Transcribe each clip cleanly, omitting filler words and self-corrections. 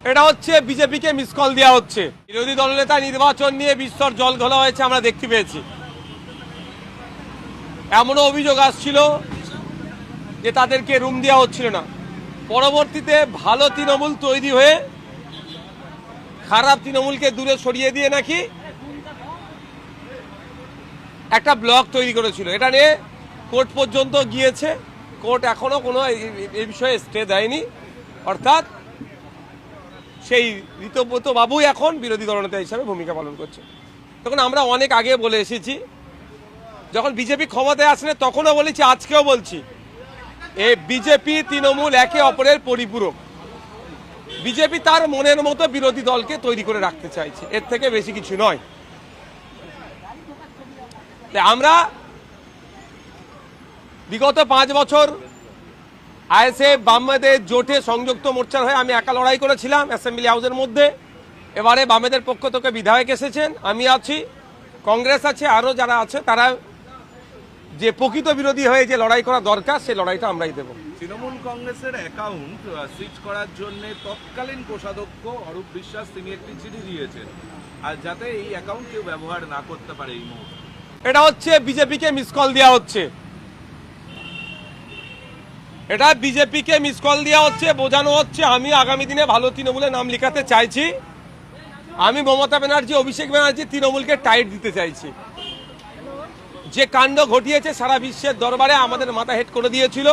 এটা হচ্ছে বিজেপিকে মিস কল দেওয়া হচ্ছে। বিরোধী দলনেতা নির্বাচন নিয়ে বিস্তর জল ঘোলা হয়েছে আমরা দেখতে পেয়েছি। এমনও অভিযোগ আসছিল যে তাদেরকে রুম দেওয়া হচ্ছিল না। পরবর্তীতে ভালো তৃণমূল তৈরি হয়ে খারাপ তৃণমূলকে দূরে সরিয়ে দিয়ে নাকি একটা ব্লক তৈরি করেছিল। এটা নিয়ে কোর্ট পর্যন্ত গিয়েছে। কোর্ট এখনো কোনো এই বিষয়ে স্টে দেয়নি, অর্থাৎ সেই ঋতব্রত বাবুই এখন বিরোধী দলনেতা হিসাবে ভূমিকা পালন করছে। তখন আমরা অনেক আগে বলে এসেছি, যখন বিজেপি ক্ষমতায় আসলে তখনও বলেছি, আজকেও বলছি, বিজেপি তৃণমূল একে অপরের পরিপূরক। বিজেপি তার মনের মতো বিরোধী দলকে তৈরি করে রাখতে চাইছে, এর থেকে বেশি কিছু নয়। আমরা বিগত 5 বছর আইএসএফ বামেদের জোটে সংযুক্ত মোর্চার হয়ে আমি একা লড়াই করেছিলাম অ্যাসেম্বলি হাউসের মধ্যে। এবারে বামেদের পক্ষ থেকে বিধায়ক এসেছেন, আমি আছি, কংগ্রেস আছে, আরও যারা আছে, তারা যে প্রকৃত বিরোধী হয়ে যে লড়াই করা দরকার সেই লড়াইটা আমরাই দেব। তৃণমূল কংগ্রেসের অ্যাকাউন্ট সুইচ করার জন্য তৎকালীন কোষাধ্যক্ষ অরূপ বিশ্বাস তিনি একটি চিঠি দিয়েছেন, আর যাতে এই অ্যাকাউন্ট কেউ ব্যবহার না করতে পারে এই মুহূর্তে। এটা হচ্ছে বিজেপিকে মিস কল দেওয়া হচ্ছে। এটা বিজেপিকে মিস কল দেওয়া হচ্ছে, বোঝানো হচ্ছে আমি আগামী দিনে ভালো তৃণমূলের নাম লেখাতে চাইছি। আমি মমতা ব্যানার্জি, অভিষেক ব্যানার্জি তৃণমূলকে টাইট দিতে চাইছি। যে কাণ্ড ঘটিয়েছে সারা বিশ্বের দরবারে আমাদের মাথা হেট করে দিয়েছিল,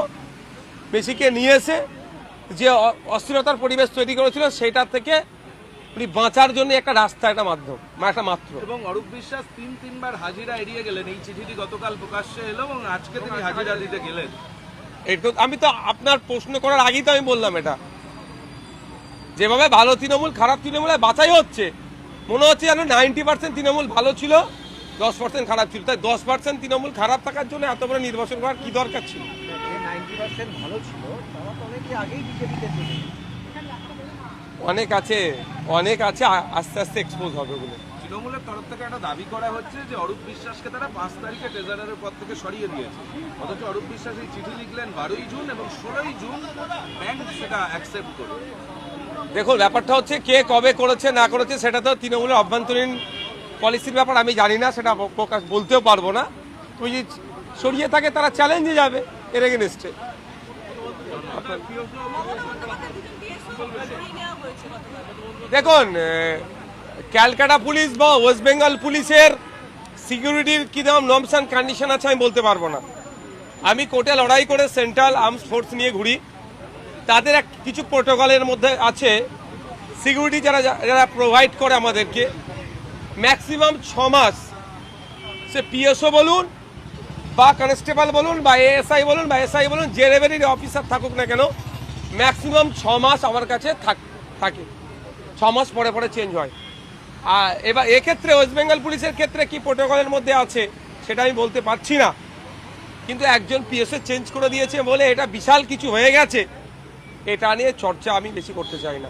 বেশিকে নিয়ে এসে যে অস্থিরতার পরিবেশ তৈরি করেছিল, সেটা থেকে বাঁচার জন্য একটা রাস্তা, একটা মাধ্যম, একটা মাত্র। এবং অরূপ বিশ্বাস 3বার হাজিরা এড়িয়ে গেলেন। এই চিঠিটি গতকাল প্রকাশ্যে এলো এবং আজকে তিনি হাজিরা দিতে গেলেন। আমি তো আপনার প্রশ্ন করার আগেই তো আমি বললাম, এটা যেভাবে ভালো তৃণমূল খারাপ তৃণমূলে বাছাই হচ্ছে, মনে হচ্ছে যেন 90% তৃণমূল ভালো ছিল, 10% খারাপ ছিল। তাই 10% তৃণমূল খারাপ থাকার জন্য এত বড় নির্বাচন করার কি দরকার ছিল? 90% ভালো ছিল, তারা তো অনেকে আগেই বিজেপিতে চলে গেছে। অনেক আছে, আস্তে আস্তে এক্সপোজ হবে বলে। তৃণমূলের তরফ থেকে একটা দাবি করা হচ্ছে যে অরূপ বিশ্বাসকে তারা 5 তারিখে ট্রেজারারের পদ থেকে সরিয়ে দিয়েছে, অথচ অরূপ বিশ্বাস এই চিঠি লিখলেন 12ই জুন এবং 16ই জুন ব্যাংক সেটা অ্যাকসেপ্ট করবে। দেখুন, ব্যাপারটা হচ্ছে কে কবে করেছে না করেছে সেটা তো তৃণমূলের অভ্যন্তরীণ পলিসির ব্যাপার, আমি জানি না, সেটা প্রকাশ বলতেও পারবো না। তুই যদি সরিয়ে থাকে তারা চ্যালেঞ্জে যাবে এর এগেনস্টে। দেখুন, ক্যালকাটা পুলিশ বা ওয়েস্ট বেঙ্গল পুলিশের সিকিউরিটির কী নর্মস অ্যান্ড কন্ডিশন আছে আমি বলতে পারবো না। আমি কোর্টে লড়াই করে সেন্ট্রাল আর্মস ফোর্স নিয়ে ঘুরি, তাদের কিছু প্রোটোকলের মধ্যে আছে। সিকিউরিটি যারা প্রোভাইড করে আমাদেরকে ম্যাক্সিমাম 6 মাস, সে পিএসও বলুন বা কনস্টেবল বলুন বা এএসআই বলুন বা এসআই বলুন, যে লেভেলের অফিসার থাকুক না কেন, ম্যাক্সিমাম 6 মাস আমার কাছে থাকে। 6 মাস পরে পরে চেঞ্জ হয়। আর এবার এক্ষেত্রে ওয়েস্ট বেঙ্গল পুলিশের ক্ষেত্রে কি প্রোটোকলের মধ্যে আছে সেটা আমি বলতে পারছি না, কিন্তু একজন পিএসও চেঞ্জ করে দিয়েছে বলে এটা বিশাল কিছু হয়ে গেছে, এটা নিয়ে চর্চা আমি বেশি করতে চাই না।